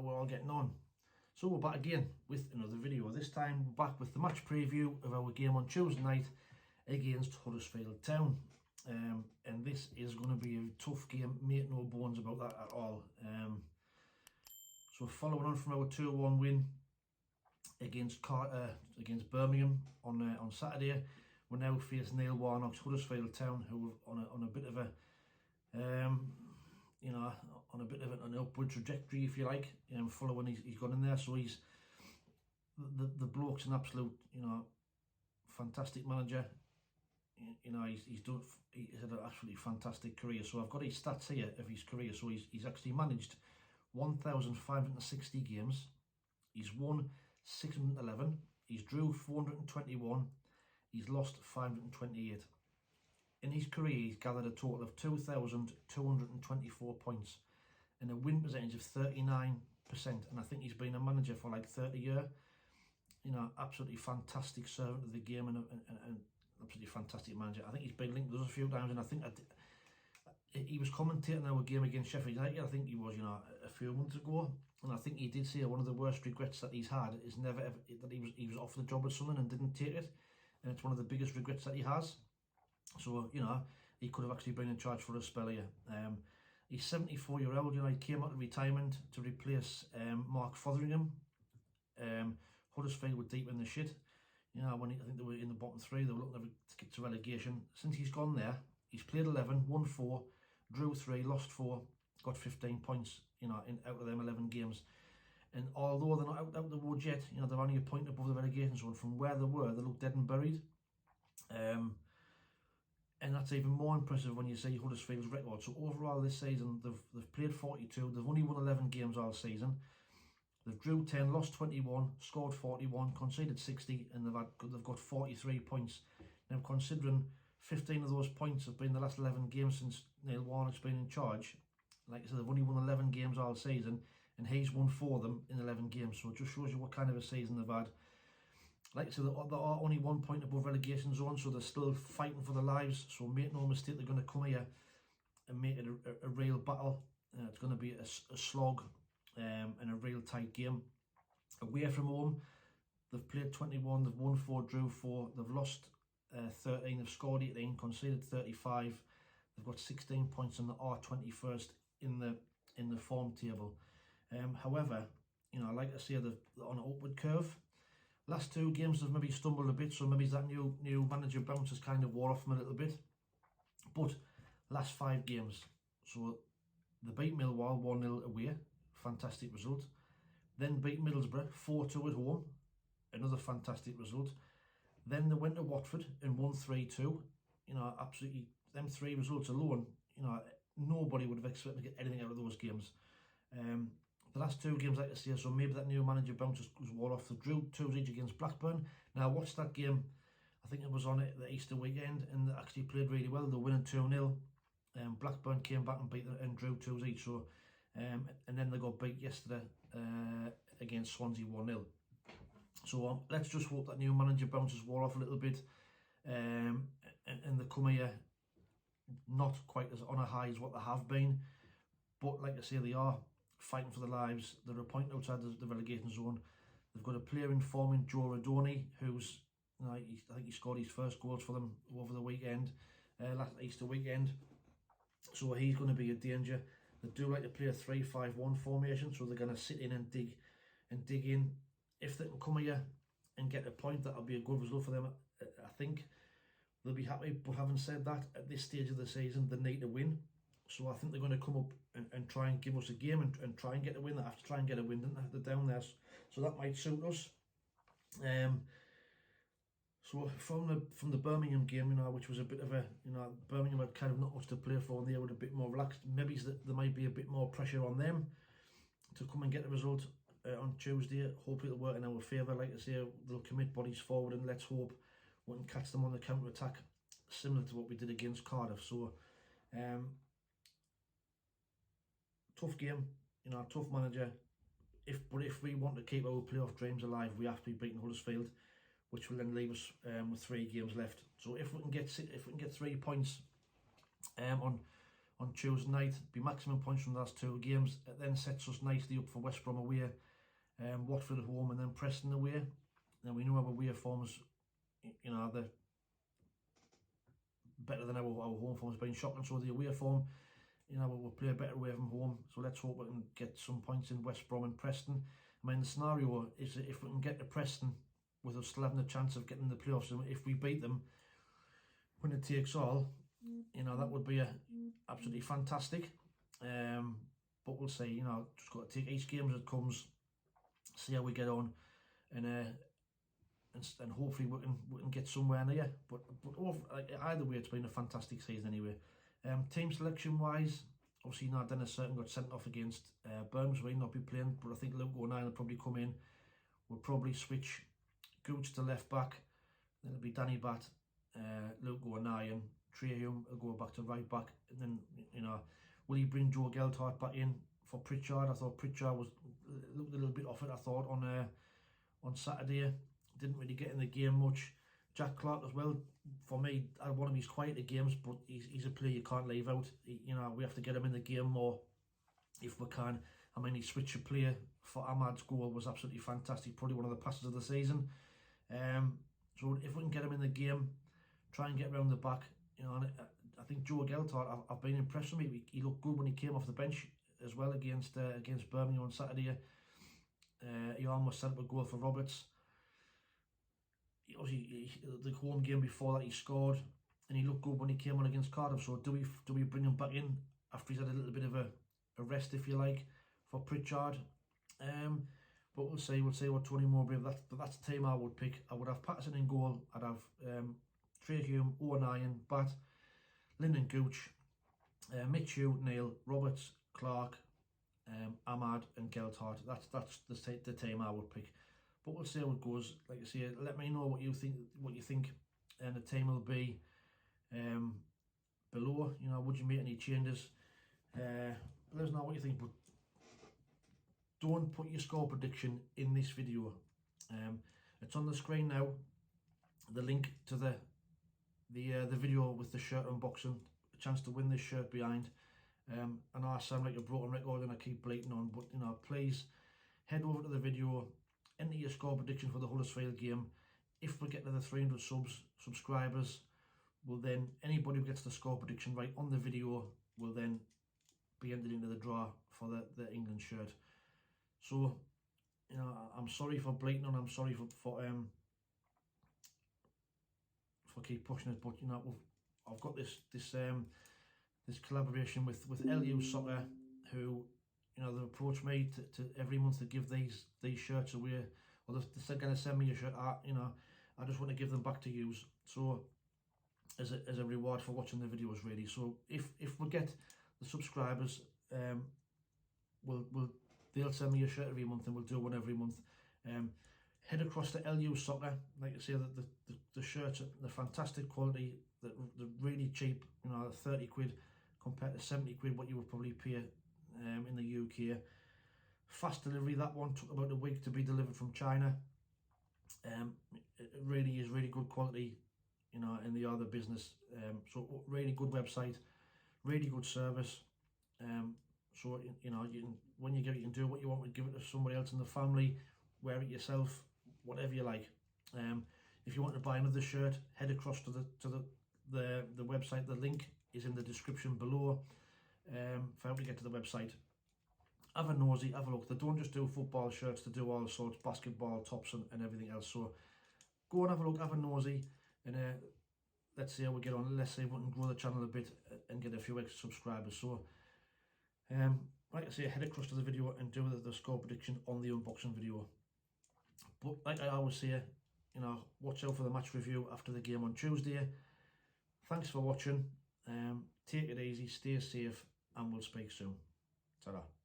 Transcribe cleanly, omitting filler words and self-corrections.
how we're all getting on. So we're back again with another video. This time we're back with the match preview of our game on Tuesday night against Huddersfield Town. And this is going to be a tough game, make no bones about that at all. So following on from our 2-1 win against Birmingham on Saturday, we now face Neil Warnock's Huddersfield Town, who are on a bit of a on a bit of an upward trajectory, if you like, following he's got in there. So he's the bloke's an absolute, fantastic manager. He's had an absolutely fantastic career. So I've got his stats here of his career. So he's actually managed 1,560 games. He's won 611. He's drew 421. He's lost 528. In his career, he's gathered a total of 2,224 points and a win percentage of 39%. And I think he's been a manager for like 30 years. Absolutely fantastic servant of the game and absolutely fantastic manager. I think he's been linked with us a few times, and I think he was commentating our game against Sheffield United. I think he was, a few months ago, and I think he did say one of the worst regrets that he's had is never ever that he was offered the job at Sunderland and didn't take it, and it's one of the biggest regrets that he has. So he could have actually been in charge for a spell here. He's 74-year-old. He came out of retirement to replace Mark Fotheringham. Huddersfield were deep in the shit. I think they were in the bottom three. They were looking to get to relegation. Since he's gone there, he's played 11, won 4, drew 3, lost 4, got 15 points. Out of them 11 games. And although they're not out the woods yet, they're only a point above the relegation zone. From where they were, they look dead and buried. And that's even more impressive when you see Huddersfield's record. So overall this season, they've played 42. They've only won 11 games all season. They've drew 10, lost 21, scored 41, conceded 60, and they've got 43 points. Now, considering 15 of those points have been the last 11 games since Neil Warnock's been in charge, like I said, they've only won 11 games all season, and he's won 4 of them in 11 games. So it just shows you what kind of a season they've had. Like I said, they are only 1 point above relegation zone, so they're still fighting for their lives. So make no mistake, they're going to come here and make it a real battle. It's going to be a slog and a real tight game. Away from home, they've played 21, they've won 4, drew 4, they've lost 13, they've scored 18, conceded 35. They've got 16 points and they are 21st in the form table. However, like I say, they're on an upward curve. Last 2 games they've maybe stumbled a bit, so maybe that new manager bounce has kind of wore off them a little bit. But last 5 games, so they beat Millwall 1-0 away, fantastic result. Then beat Middlesbrough 4-2 at home, another fantastic result. Then they went to Watford and won 3-2. Absolutely, them 3 results alone, nobody would have expected to get anything out of those games. The last 2 games, like I say, so maybe that new manager bounce was wore off. They drew 2 each against Blackburn. Now, I watched that game, I think it was on the Easter weekend, and they actually played really well. They were winning 2-0. Blackburn came back and beat them and drew 2 each. So, and then they got beat yesterday against Swansea 1-0. So let's just hope that new manager bounces wore off a little bit, and they come here not quite as on a high as what they have been. But like I say, they are fighting for their lives. They're a point outside the relegation zone. They've got a player in form in Joe Rodoni, who's, I think he scored his first goals for them over the weekend, last Easter weekend. So he's going to be a danger. They do like to play a 3-5-1 formation, so they're going to sit in and dig in. If they can come here and get a point, that'll be a good result for them. I think they'll be happy. But having said that, at this stage of the season, they need to win. So I think they're going to come up and try and give us a game and try and get a win. They have to try and get a win, don't they? They're down there, so that might suit us. So from the Birmingham game, which was a bit of a, Birmingham had kind of not much to play for, and they were a bit more relaxed. Maybe there might be a bit more pressure on them to come and get the result on Tuesday. Hopefully it'll work in our favour. Like I say, they'll commit bodies forward, and let's hope we can catch them on the counter attack, similar to what we did against Cardiff. So. Tough game, tough manager. But if we want to keep our playoff dreams alive, we have to be beating Huddersfield, which will then leave us with 3 games left. So if we can get 3 points on on Tuesday night, be maximum points from the last 2 games. It then sets us nicely up for West Brom away, Watford at home, and then Preston away. Now we know our away forms, you know, they're better than our home form has been shocking. So the away form, you know, we'll play a better away from home. So let's hope we can get some points in West Brom and Preston. I mean, the scenario is that if we can get to Preston with us still having a chance of getting the playoffs, and if we beat them, when it takes all, you know, that would be absolutely fantastic. But we'll see. You know, just got to take each game as it comes, see how we get on, and hopefully we can get somewhere near. But either way, it's been a fantastic season anyway. Team selection wise, obviously now Dennis Certain got sent off against Birmingham, so he'll not be playing. But I think Luke O'Neill will probably come in. We'll probably switch Gooch to left back. Then it'll be Danny Batt, Luke O'Neill, and Trey Hume will go back to right back. And then, you know, will he bring Joe Geltart back in for Pritchard? I thought Pritchard looked a little bit off it. I thought on Saturday, didn't really get in the game much. Jack Clark as well, for me, had one of his quieter games, but he's a player you can't leave out. You know, we have to get him in the game more if we can. I mean, he switched a player for Ahmad's goal was absolutely fantastic, probably one of the passes of the season. So if we can get him in the game, try and get around the back, you know, and I think Joe Geltart, I've been impressed with him. He looked good when he came off the bench as well against Birmingham on Saturday. He almost set up a goal for Roberts. Obviously, the home game before that he scored, and he looked good when he came on against Cardiff. So do we bring him back in after he's had a little bit of a rest, if you like, for Pritchard? But we'll see what Tony Mowbray. That's the team I would pick. I would have Patterson in goal. I'd have Trey Hume, O'Neill, Batt, Lyndon Gooch, Mitchell, Neil, Roberts, Clark, Ahmad, and Geltart. That's the team I would pick. But we'll see how it goes. Like I say, let me know what you think, and the team will be below. You know, would you make any changes? Let us know what you think. But don't put your score prediction in this video. It's on the screen now. The link to the video with the shirt unboxing, a chance to win this shirt behind. And I sound like a broken record and I keep bleating on, but you know, please head over to the video. Enter your score prediction for the Huddersfield game. If we get to the 300 subscribers, will then anybody who gets the score prediction right on the video will then be entered into the draw for the England shirt. So, you know, I'm sorry for bleating on. I'm sorry for keep pushing it, but you know, I've got this collaboration with LUSOCCER, who, you know, they've approached me to every month to give these shirts away, or they're going to send me a shirt. You know, I just want to give them back to you. So as a reward for watching the videos, really. So if we get the subscribers, they'll send me a shirt every month, and we'll do one every month. Head across to LUSOCCER. Like I say, the shirts are fantastic quality. They're really cheap. You know, 30 quid compared to 70 quid what you would probably pay in the UK. Fast delivery. That one took about a week to be delivered from China. It really is really good quality, you know, in the other business. So really good website, really good service. So you know, when you get it, you can do what you want. Give it to somebody else in the family, wear it yourself, whatever you like. If you want to buy another shirt, head across to the website. The link is in the description below. For how to get to the website, have a nosy, have a look. They don't just do football shirts, they do all sorts, basketball tops and everything else. So go and have a look, have a nosy, and let's see how we get on. Let's see if we can grow the channel a bit and get a few extra subscribers. So like I say, head across to the video and do the score prediction on the unboxing video. But like I always say, you know, watch out for the match review after the game on Tuesday. Thanks for watching. Take it easy, stay safe, and we'll speak soon. Ta-ra.